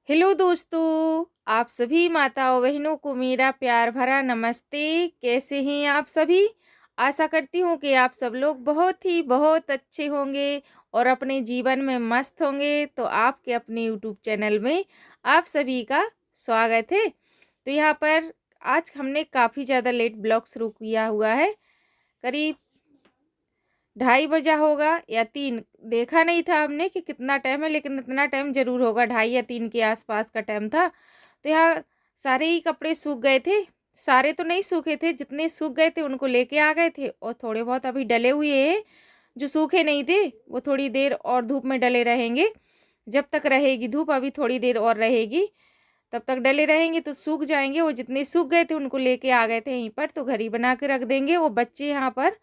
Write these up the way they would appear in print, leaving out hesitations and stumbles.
Hello दोस्तों, आप सभी माताओं बहनों को मेरा प्यार भरा नमस्ते। कैसे हैं आप सभी? आशा करती हूँ कि आप सब लोग बहुत अच्छे होंगे और अपने जीवन में मस्त होंगे। तो आपके अपने यूट्यूब चैनल में आप सभी का स्वागत है। तो यहाँ पर आज हमने काफ़ी ज़्यादा लेट ब्लॉग शुरू किया हुआ है। करीब 2:30 बजा होगा या 3, देखा नहीं था हमने कि कितना टाइम है, लेकिन इतना टाइम ज़रूर होगा, 2:30 या 3 के आसपास का टाइम था। तो यहाँ सारे ही कपड़े सूख गए थे। सारे तो नहीं सूखे थे, जितने सूख गए थे उनको लेके आ गए थे और थोड़े बहुत अभी डले हुए हैं। जो सूखे नहीं थे वो थोड़ी देर और धूप में डले रहेंगे। जब तक रहेगी धूप, अभी थोड़ी देर और रहेगी, तब तक डले रहेंगे तो सूख जाएंगे। वो जितने सूख गए थे उनको लेके आ गए थे यहीं पर, तो घर ही बना के रख देंगे। वो बच्चे यहाँ पर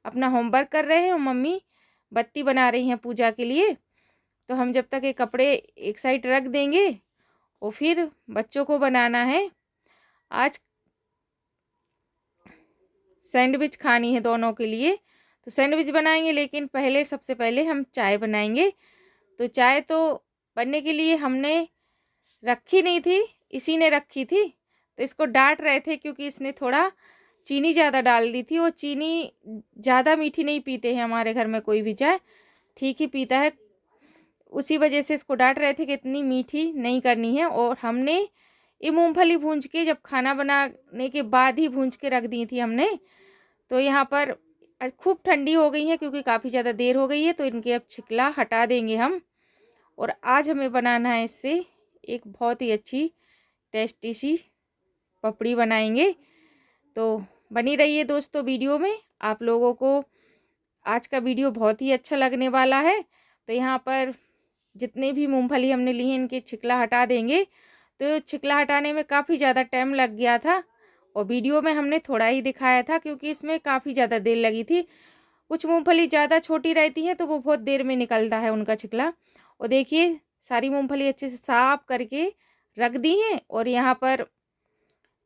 अपना होमवर्क कर रहे हैं और मम्मी बत्ती बना रही हैं पूजा के लिए। तो हम जब तक ये कपड़े एक साइड रख देंगे और फिर बच्चों को बनाना है। आज सैंडविच खानी है दोनों के लिए, तो सैंडविच बनाएंगे, लेकिन पहले सबसे पहले हम चाय बनाएंगे। तो चाय तो बनने के लिए हमने रखी नहीं थी, इसी ने रखी थी। तो इसको डांट रहे थे क्योंकि इसने थोड़ा चीनी ज़्यादा डाल दी थी। वो चीनी ज़्यादा मीठी नहीं पीते हैं हमारे घर में, कोई भी चाय ठीक ही पीता है। उसी वजह से इसको डांट रहे थे कि इतनी मीठी नहीं करनी है। और हमने ये मूंगफली भूंज के, जब खाना बनाने के बाद ही भूंज के रख दी थी हमने। तो यहाँ पर खूब ठंडी हो गई है क्योंकि काफ़ी ज़्यादा देर हो गई है, तो इनके अब छिकला हटा देंगे हम। और आज हमें बनाना है इससे एक बहुत ही अच्छी टेस्टी सी पपड़ी बनाएंगे। तो बनी रहिए दोस्तों वीडियो में। आप लोगों को आज का वीडियो बहुत ही अच्छा लगने वाला है। तो यहाँ पर जितने भी मूंगफली हमने ली हैं इनके छिकला हटा देंगे। तो छिकला हटाने में काफ़ी ज़्यादा टाइम लग गया था और वीडियो में हमने थोड़ा ही दिखाया था क्योंकि इसमें काफ़ी ज़्यादा देर लगी थी। कुछ मूंगफली ज़्यादा छोटी रहती हैं तो वो बहुत देर में निकलता है उनका छिकला। और देखिए सारी मूंगफली अच्छे से साफ करके रख दी हैं। और यहाँ पर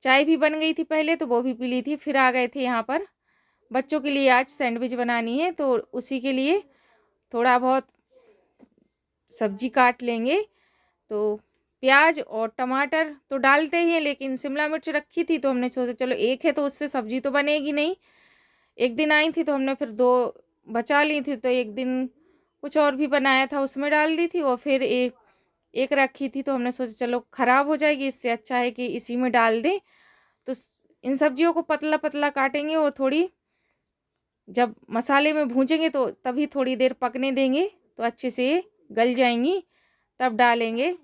चाय भी बन गई थी पहले, तो वो भी पी ली थी। फिर आ गए थे यहाँ पर बच्चों के लिए आज सैंडविच बनानी है, तो उसी के लिए थोड़ा बहुत सब्जी काट लेंगे। तो प्याज और टमाटर तो डालते ही हैं, लेकिन शिमला मिर्च रखी थी तो हमने सोचा चलो एक है तो उससे सब्जी तो बनेगी नहीं। एक दिन आई थी तो हमने फिर 2 बचा ली थी, तो एक दिन कुछ और भी बनाया था उसमें डाल दी थी। और फिर एक एक रखी थी तो हमने सोचा चलो ख़राब हो जाएगी, इससे अच्छा है कि इसी में डाल दें। तो इन सब्जियों को पतला पतला काटेंगे और थोड़ी जब मसाले में भूंजेंगे तो तभी थोड़ी देर पकने देंगे, तो अच्छे से ये गल जाएंगी, तब डालेंगे।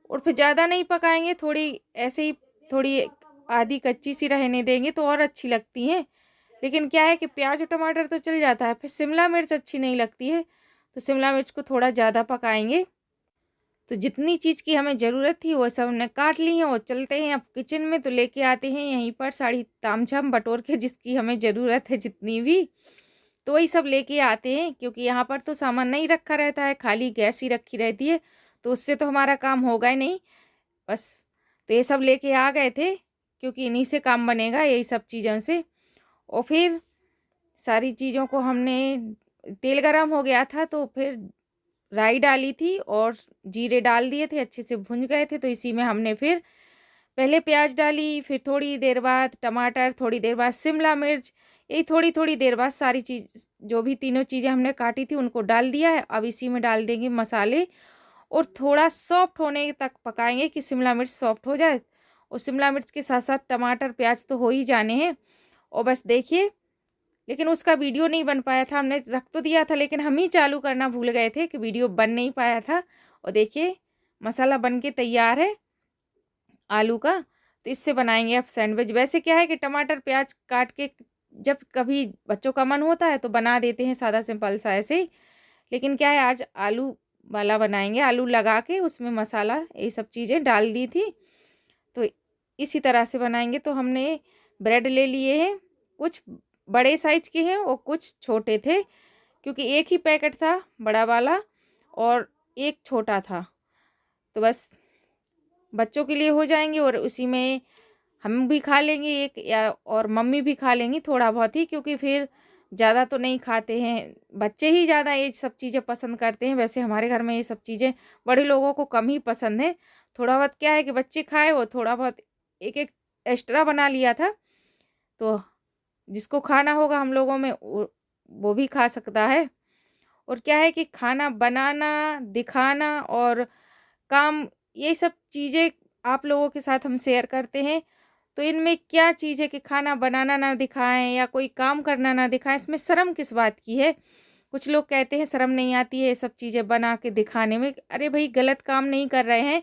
और फिर ज़्यादा नहीं पकाएंगे, थोड़ी ऐसे ही थोड़ी आधी कच्ची सी रहने देंगे तो और अच्छी लगती हैं। लेकिन क्या है कि प्याज और टमाटर तो चल जाता है, फिर शिमला मिर्च अच्छी नहीं लगती है, तो शिमला मिर्च को थोड़ा ज़्यादा पकाएंगे। तो जितनी चीज़ की हमें ज़रूरत थी वो सब हमने काट ली है और चलते हैं अब किचन में। तो लेके आते हैं यहीं पर सारी तामझाम बटोर के, जिसकी हमें ज़रूरत है जितनी भी, तो वही सब लेके आते हैं। क्योंकि यहाँ पर तो सामान नहीं रखा रहता है, खाली गैस ही रखी रहती है, तो उससे तो हमारा काम होगा ही नहीं बस। तो ये सब लेके आ गए थे क्योंकि इन्हीं से काम बनेगा, यही सब चीज़ों से। और फिर सारी चीज़ों को हमने, तेल गरम हो गया था तो फिर राई डाली थी और जीरे डाल दिए थे, अच्छे से भुन गए थे। तो इसी में हमने फिर पहले प्याज डाली, फिर थोड़ी देर बाद टमाटर, थोड़ी देर बाद शिमला मिर्च, यही थोड़ी थोड़ी देर बाद सारी चीज़ जो भी तीनों चीज़ें हमने काटी थी उनको डाल दिया है। अब इसी में डाल देंगे मसाले और थोड़ा सॉफ्ट होने तक पकाएंगे कि शिमला मिर्च सॉफ्ट हो जाए। और शिमला मिर्च के साथ साथ टमाटर प्याज तो हो ही जाने हैं। और बस देखिए, लेकिन उसका वीडियो नहीं बन पाया था, हमने रख तो दिया था लेकिन हम ही चालू करना भूल गए थे कि वीडियो बन नहीं पाया था। और देखिए मसाला बन के तैयार है आलू का। तो इससे बनाएंगे अब सैंडविच। वैसे क्या है कि टमाटर प्याज काट के जब कभी बच्चों का मन होता है तो बना देते हैं सादा सिंपल सा ऐसे ही, लेकिन क्या है आज आलू वाला बनाएंगे, आलू लगा के उसमें मसाला ये सब चीज़ें डाल दी थी। तो इसी तरह से बनाएंगे। तो हमने ब्रेड ले लिए हैं, कुछ बड़े साइज के हैं और कुछ छोटे थे, क्योंकि एक ही पैकेट था बड़ा वाला और एक छोटा था। तो बस बच्चों के लिए हो जाएंगे और उसी में हम भी खा लेंगे एक, या और मम्मी भी खा लेंगी थोड़ा बहुत ही, क्योंकि फिर ज़्यादा तो नहीं खाते हैं, बच्चे ही ज़्यादा ये सब चीज़ें पसंद करते हैं। वैसे हमारे घर में ये सब चीज़ें बड़े लोगों को कम ही पसंद है। थोड़ा बहुत क्या है कि बच्चे खाए, वो थोड़ा बहुत एक एक एक्स्ट्रा बना लिया था, तो जिसको खाना होगा हम लोगों में वो भी खा सकता है। और क्या है कि खाना बनाना, दिखाना और काम, ये सब चीज़ें आप लोगों के साथ हम शेयर करते हैं। तो इनमें क्या चीज़ है कि खाना बनाना ना दिखाएं या कोई काम करना ना दिखाएं, इसमें शर्म किस बात की है। कुछ लोग कहते हैं शर्म नहीं आती है ये सब चीज़ें बना के दिखाने में। अरे भाई, गलत काम नहीं कर रहे हैं,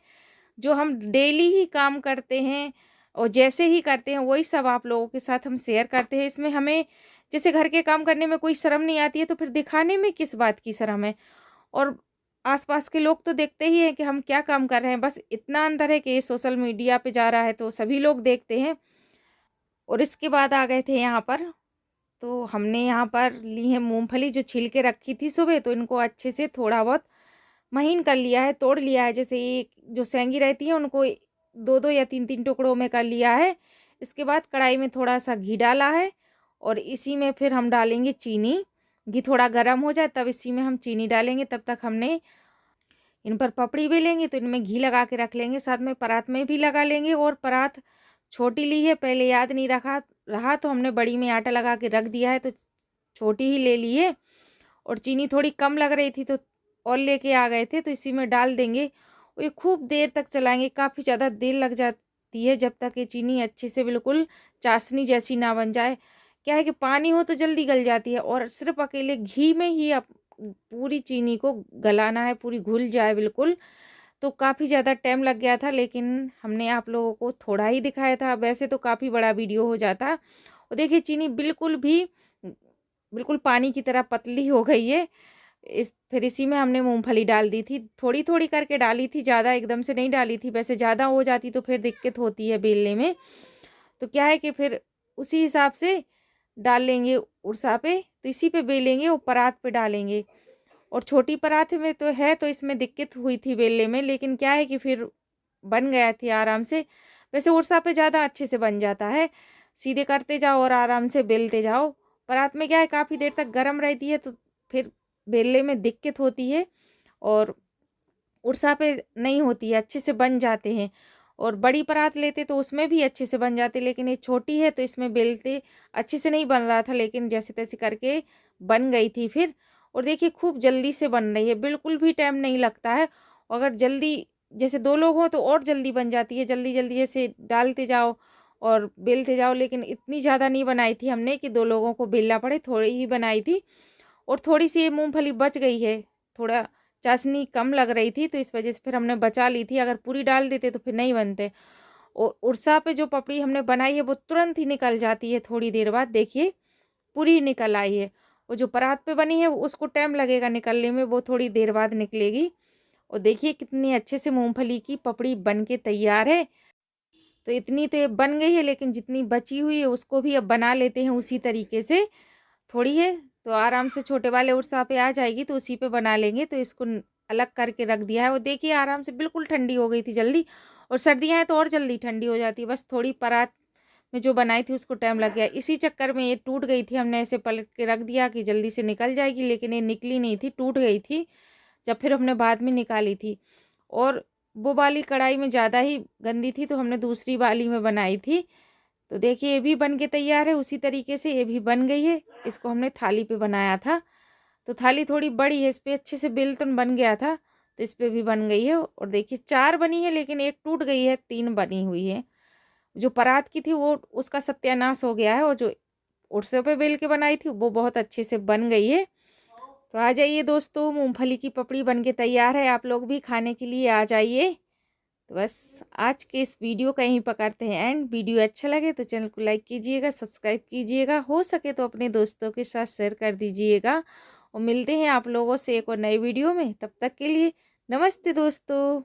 जो हम डेली ही काम करते हैं और जैसे ही करते हैं वही सब आप लोगों के साथ हम शेयर करते हैं। इसमें हमें जैसे घर के काम करने में कोई शर्म नहीं आती है, तो फिर दिखाने में किस बात की शर्म है। और आसपास के लोग तो देखते ही हैं कि हम क्या काम कर रहे हैं, बस इतना अंतर है कि ये सोशल मीडिया पे जा रहा है तो सभी लोग देखते हैं। और इसके बाद आ गए थे यहाँ पर, तो हमने यहाँ पर ली है मूंगफली जो छिल के रखी थी सुबह, तो इनको अच्छे से थोड़ा बहुत महीन कर लिया है, तोड़ लिया है। जैसे एक जो सेंगी रहती है उनको दो दो या तीन तीन टुकड़ों में कर लिया है। इसके बाद कढ़ाई में थोड़ा सा घी डाला है और इसी में फिर हम डालेंगे चीनी। घी थोड़ा गर्म हो जाए तब इसी में हम चीनी डालेंगे। तब तक हमने इन पर पपड़ी बेलेंगे, तो इनमें घी लगा के रख लेंगे, साथ में परात में भी लगा लेंगे। और परात छोटी ली है, पहले याद नहीं रहा तो हमने बड़ी में आटा लगा के रख दिया है, तो छोटी ही ले ली है। और चीनी थोड़ी कम लग रही थी तो और लेके आ गए थे, तो इसी में डाल देंगे और ये खूब देर तक चलाएंगे। काफ़ी ज़्यादा देर लग जाती है जब तक ये चीनी अच्छे से बिल्कुल चाशनी जैसी ना बन जाए। क्या है कि पानी हो तो जल्दी गल जाती है, और सिर्फ अकेले घी में ही पूरी चीनी को गलाना है, पूरी घुल जाए बिल्कुल। तो काफ़ी ज़्यादा टाइम लग गया था, लेकिन हमने आप लोगों को थोड़ा ही दिखाया था, वैसे तो काफ़ी बड़ा वीडियो हो जाता। और देखिए चीनी बिल्कुल पानी की तरह पतली हो गई है। फिर इसी में हमने मूंगफली डाल दी थी, थोड़ी थोड़ी करके डाली थी, ज़्यादा एकदम से नहीं डाली थी। वैसे ज़्यादा हो जाती तो फिर दिक्कत होती है बेलने में। तो क्या है कि फिर उसी हिसाब से डाल लेंगे उड़सा पे, तो इसी पे बेलेंगे और परात पे डालेंगे। और छोटी परात में तो है, तो इसमें दिक्कत हुई थी बेलने में, लेकिन क्या है कि फिर बन गया थी आराम से। वैसे उड़सा पे ज़्यादा अच्छे से बन जाता है, सीधे करते जाओ और आराम से बेलते जाओ। परात में क्या है काफ़ी देर तक गर्म रहती है, तो फिर बेलने में दिक्कत होती है। और उड़सा पे नहीं होती है, अच्छे से बन जाते हैं। और बड़ी परात लेते तो उसमें भी अच्छे से बन जाते, लेकिन ये छोटी है तो इसमें बेलते अच्छे से नहीं बन रहा था, लेकिन जैसे तैसे करके बन गई थी फिर। और देखिए खूब जल्दी से बन रही है, बिल्कुल भी टाइम नहीं लगता है। अगर जल्दी जैसे 2 लोग हों तो और जल्दी बन जाती है, जल्दी जल्दी जैसे डालते जाओ और बेलते जाओ। लेकिन इतनी ज़्यादा नहीं बनाई थी हमने कि 2 लोगों को बेलना पड़े, थोड़ी ही बनाई थी। और थोड़ी सी ये मूंगफली बच गई है, थोड़ा चाशनी कम लग रही थी, तो इस वजह से फिर हमने बचा ली थी। अगर पूरी डाल देते तो फिर नहीं बनते। और उड़सा पे जो पपड़ी हमने बनाई है वो तुरंत ही निकल जाती है, थोड़ी देर बाद देखिए पूरी निकल आई है। वो जो परात पे बनी है उसको टाइम लगेगा निकलने में, वो थोड़ी देर बाद निकलेगी। और देखिए कितनी अच्छे से मूंगफली की पपड़ी बन के तैयार है। तो इतनी तो ये बन गई है, लेकिन जितनी बची हुई है उसको भी अब बना लेते हैं उसी तरीके से। थोड़ी है तो आराम से छोटे वाले उड़सा पे आ जाएगी, तो उसी पे बना लेंगे। तो इसको अलग करके रख दिया है। वो देखिए आराम से बिल्कुल ठंडी हो गई थी जल्दी। और सर्दियाँ हैं तो और जल्दी ठंडी हो जाती है, बस थोड़ी परात में जो बनाई थी उसको टाइम लग गया, इसी चक्कर में ये टूट गई थी। हमने ऐसे पलट के रख दिया कि जल्दी से निकल जाएगी, लेकिन ये निकली नहीं थी, टूट गई थी जब फिर हमने बाद में निकाली थी। और वो वाली कढ़ाई में ज़्यादा ही गंदी थी, तो हमने दूसरी वाली में बनाई थी। तो देखिए ये भी बन के तैयार है, उसी तरीके से ये भी बन गई है। इसको हमने थाली पे बनाया था, तो थाली थोड़ी बड़ी है, इस पे अच्छे से बेलतन बन गया था, तो इस पे भी बन गई है। और देखिए 4 बनी है, लेकिन एक टूट गई है, 3 बनी हुई है। जो परात की थी वो उसका सत्यानाश हो गया है, और जो उड़से पे बेल के बनाई थी वो बहुत अच्छे से बन गई है। तो आ जाइए दोस्तों, मूंगफली की पपड़ी बन के तैयार है, आप लोग भी खाने के लिए आ जाइए। तो बस आज के इस वीडियो का यहीं पकड़ते हैं एंड। वीडियो अच्छा लगे तो चैनल को लाइक कीजिएगा, सब्सक्राइब कीजिएगा, हो सके तो अपने दोस्तों के साथ शेयर कर दीजिएगा। और मिलते हैं आप लोगों से एक और नई वीडियो में, तब तक के लिए नमस्ते दोस्तों।